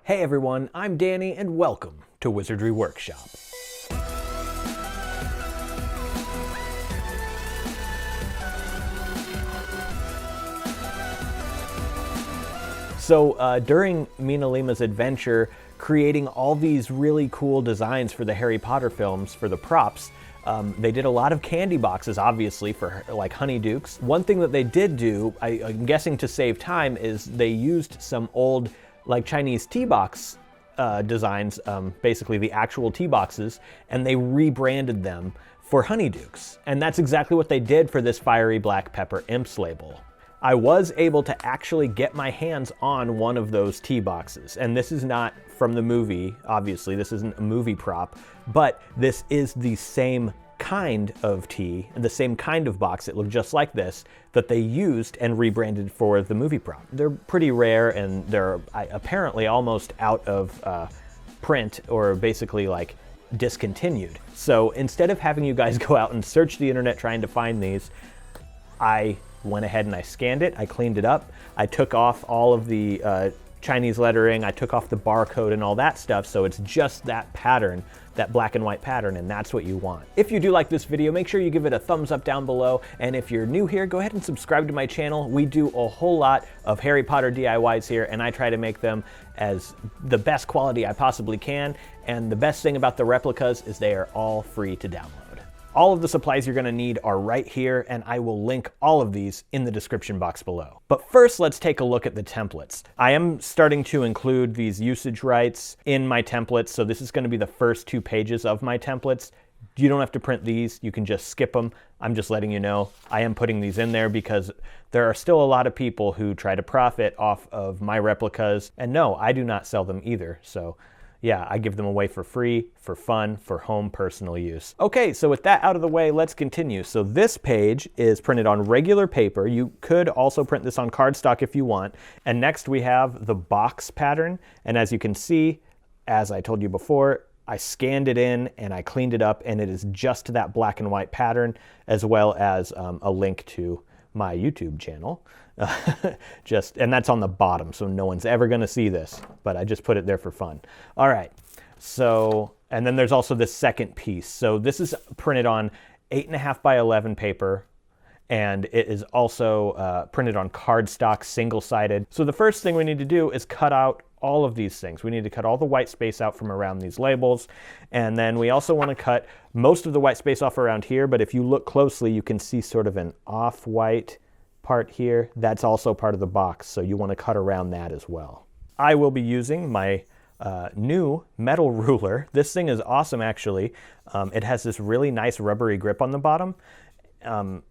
Hey everyone, I'm Danny and welcome to Wizardry Workshop. So during Mina Lima's adventure, creating all these really cool designs for the Harry Potter films for the props, they did a lot of candy boxes, obviously, for like Honeydukes. One thing that they did do, I'm guessing to save time, is they used some old like Chinese tea box designs, basically the actual tea boxes, and they rebranded them for Honeydukes. And that's exactly what they did for this Firey Black Pepper Imps label. I was able to actually get my hands on one of those tea boxes. And this is not from the movie, obviously, this isn't a movie prop, but this is the same kind of tea, and the same kind of box, it looked just like this, that they used and rebranded for the movie prop. They're pretty rare and they're apparently almost out of print, or basically like discontinued. So instead of having you guys go out and search the internet trying to find these, I went ahead and I scanned it, I cleaned it up, I took off all of the Chinese lettering, I took off the barcode and all that stuff, so it's just that pattern, that black and white pattern, and that's what you want. If you do like this video, make sure you give it a thumbs up down below, and if you're new here, go ahead and subscribe to my channel. We do a whole lot of Harry Potter DIYs here, and I try to make them as the best quality I possibly can, and the best thing about the replicas is they are all free to download. All of the supplies you're gonna need are right here, and I will link all of these in the description box below. But first, let's take a look at the templates. I am starting to include these usage rights in my templates, so this is gonna be the first 2 pages of my templates. You don't have to print these, you can just skip them. I'm just letting you know. I am putting these in there because there are still a lot of people who try to profit off of my replicas, and no, I do not sell them either, so yeah, I give them away for free, for fun, for home personal use. Okay, so with that out of the way, let's continue. So this page is printed on regular paper. You could also print this on cardstock if you want. And next we have the box pattern. And as you can see, as I told you before, I scanned it in and I cleaned it up, and it is just that black and white pattern, as well as a link to my YouTube channel. And that's on the bottom, so no one's ever gonna see this, but I just put it there for fun. All right, so, and then there's also this second piece. So this is printed on 8.5 by 11 paper, and it is also printed on cardstock, single-sided. So the first thing we need to do is cut out all of these things. We need to cut all the white space out from around these labels, and then we also want to cut most of the white space off around here, but if you look closely, you can see sort of an off-white part here. That's also part of the box, so you want to cut around that as well. I will be using my new metal ruler. This thing is awesome, actually. It has this really nice rubbery grip on the bottom,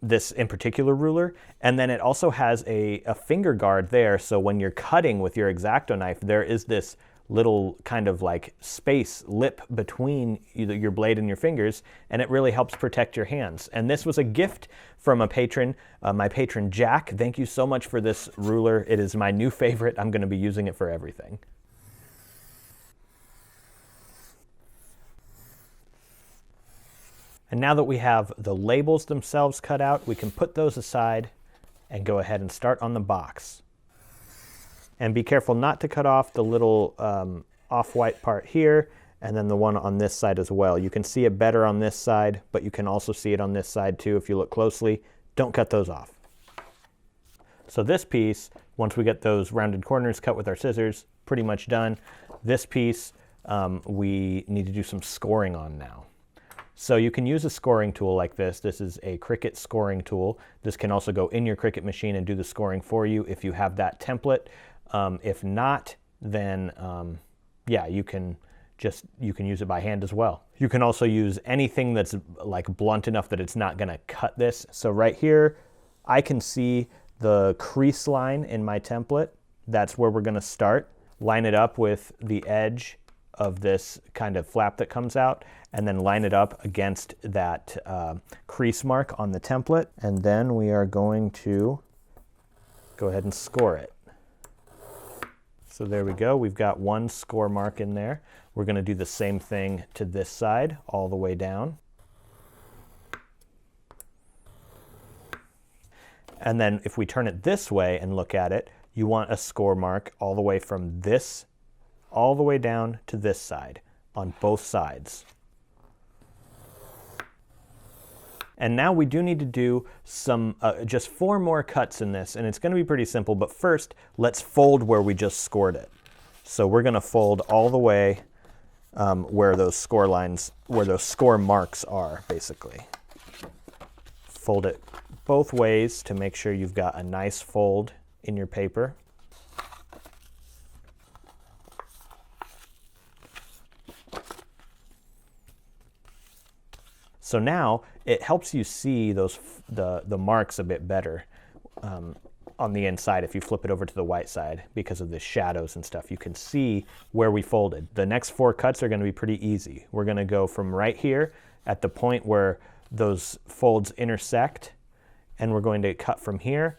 this in particular ruler, and then it also has a finger guard there, so when you're cutting with your X-Acto knife, there is this little kind of like lip between your blade and your fingers, and it really helps protect your hands. And this was a gift from a patron, my patron Jack. Thank you so much for this ruler. It is my new favorite. I'm going to be using it for everything. And now that we have the labels themselves cut out, we can put those aside and go ahead and start on the box. And be careful not to cut off the little off-white part here, and then the one on this side as well. You can see it better on this side, but you can also see it on this side too if you look closely. Don't cut those off. So this piece, once we get those rounded corners cut with our scissors, pretty much done. This piece we need to do some scoring on now. So you can use a scoring tool like this. This is a Cricut scoring tool. This can also go in your Cricut machine and do the scoring for you if you have that template. If not, then yeah, you can use it by hand as well. You can also use anything that's like blunt enough that it's not gonna cut this. So right here, I can see the crease line in my template. That's where we're gonna start. Line it up with the edge of this kind of flap that comes out, and then line it up against that crease mark on the template. And then we are going to go ahead and score it. So there we go, we've got one score mark in there. We're gonna do the same thing to this side, all the way down. And then if we turn it this way and look at it, you want a score mark all the way from this all the way down to this side on both sides. And now we do need to do some, just 4 more cuts in this, and it's going to be pretty simple, but first let's fold where we just scored it. So we're going to fold all the way where those score lines, where those score marks are, basically. Fold it both ways to make sure you've got a nice fold in your paper. So now it helps you see those the marks a bit better on the inside if you flip it over to the white side because of the shadows and stuff. You can see where we folded. The next 4 cuts are going to be pretty easy. We're going to go from right here at the point where those folds intersect, and we're going to cut from here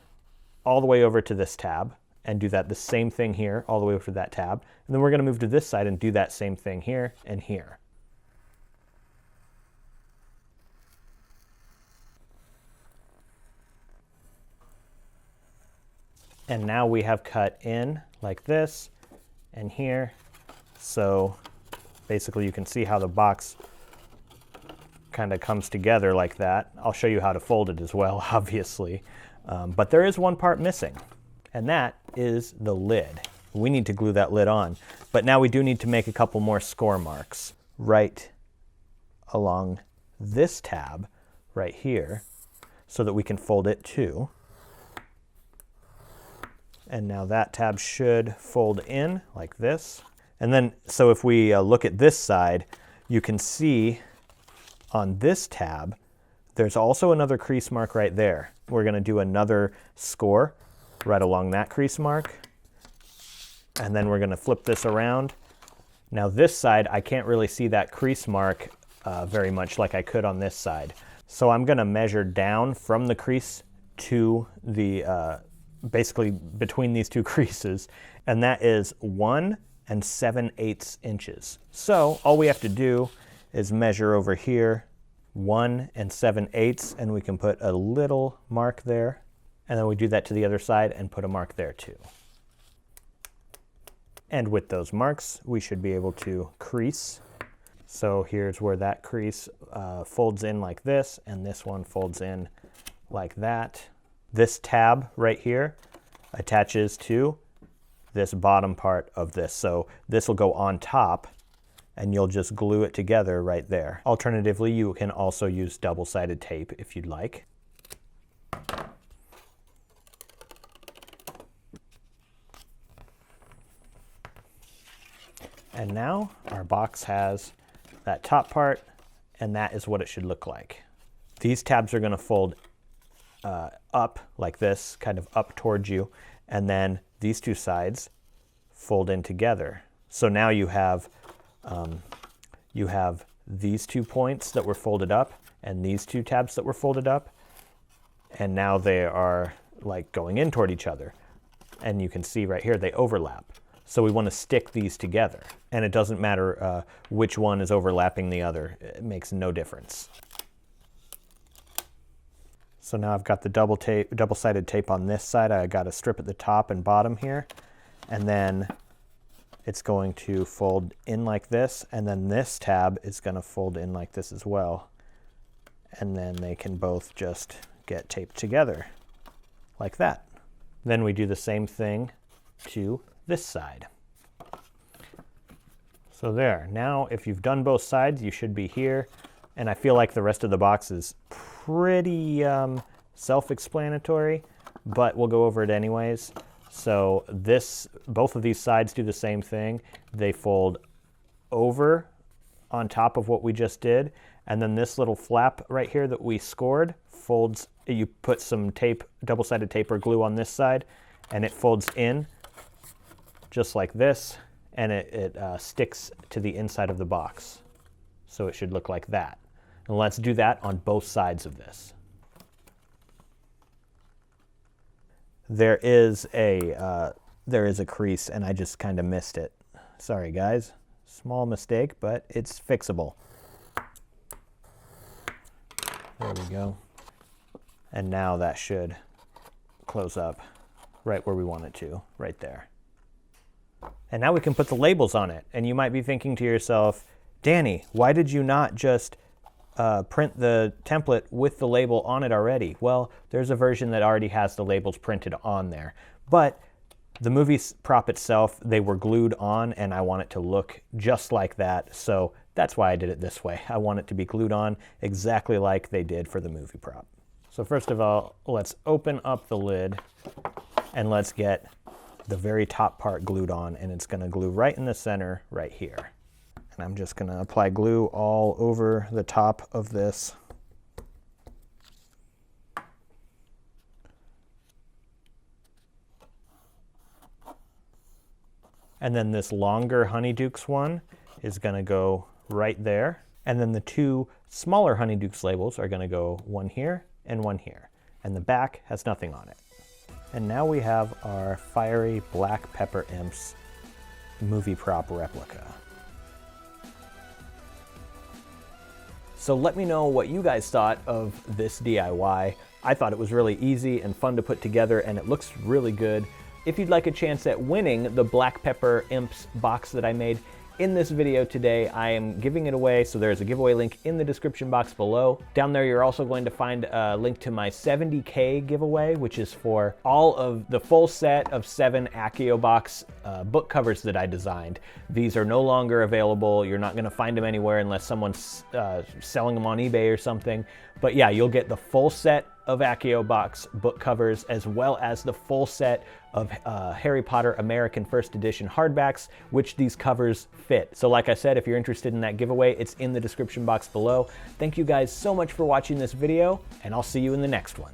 all the way over to this tab and do that the same thing here all the way over to that tab. And then we're going to move to this side and do that same thing here and here. And now we have cut in like this and here. So basically you can see how the box kind of comes together like that. I'll show you how to fold it as well, obviously. But there is one part missing, and that is the lid. We need to glue that lid on. But now we do need to make a couple more score marks right along this tab right here so that we can fold it too. And now that tab should fold in like this. And then, so if we look at this side, you can see on this tab, there's also another crease mark right there. We're going to do another score right along that crease mark. And then we're going to flip this around. Now this side, I can't really see that crease mark very much like I could on this side. So I'm going to measure down from the crease to the basically between these 2 creases, and that is 1 7/8 inches. So all we have to do is measure over here 1 7/8, and we can put a little mark there, and then we do that to the other side and put a mark there too. And with those marks, we should be able to crease. So here's where that crease folds in like this, and this one folds in like that. This tab right here attaches to this bottom part of this. So this will go on top, and you'll just glue it together right there. Alternatively, you can also use double-sided tape if you'd like. And now our box has that top part, and that is what it should look like. These tabs are going to fold up like this, kind of up towards you, and then these 2 sides fold in together. So now you have these 2 points that were folded up and these 2 tabs that were folded up, and now they are like going in toward each other. And you can see right here they overlap. So we want to stick these together, and it doesn't matter which one is overlapping the other. It makes no difference. So now I've got the double-sided tape on this side. I got a strip at the top and bottom here, and then it's going to fold in like this, and then this tab is going to fold in like this as well. And then they can both just get taped together like that. Then we do the same thing to this side. So there. Now if you've done both sides, you should be here. And I feel like the rest of the box is pretty self-explanatory, but we'll go over it anyways. So both of these sides do the same thing. They fold over on top of what we just did, and then this little flap right here that we scored folds. You put some tape, double-sided tape or glue on this side, and it folds in just like this, and it sticks to the inside of the box. So it should look like that. And let's do that on both sides of this. There is a crease, and I just kind of missed it. Sorry guys, small mistake, but it's fixable. There we go. And now that should close up right where we want it to, right there. And now we can put the labels on it. And you might be thinking to yourself, Danny, why did you not just print the template with the label on it already? Well, there's a version that already has the labels printed on there. But the movie prop itself, they were glued on, and I want it to look just like that. So that's why I did it this way. I want it to be glued on exactly like they did for the movie prop. So first of all, let's open up the lid and let's get the very top part glued on, and it's going to glue right in the center right here. And I'm just going to apply glue all over the top of this. And then this longer Honeydukes one is going to go right there. And then the two smaller Honeydukes labels are going to go one here and one here. And the back has nothing on it. And now we have our Firey Black Pepper Imps movie prop replica. So let me know what you guys thought of this DIY. I thought it was really easy and fun to put together, and it looks really good. If you'd like a chance at winning the Black Pepper Imps box that I made in this video today, I am giving it away, so there's a giveaway link in the description box below. Down there, you're also going to find a link to my 70K giveaway, which is for all of the full set of 7 Accio box book covers that I designed. These are no longer available. You're not gonna find them anywhere unless someone's selling them on eBay or something. But yeah, you'll get the full set of Accio box book covers, as well as the full set of Harry Potter American First Edition hardbacks, which these covers fit. So like I said, if you're interested in that giveaway, it's in the description box below. Thank you guys so much for watching this video, and I'll see you in the next one.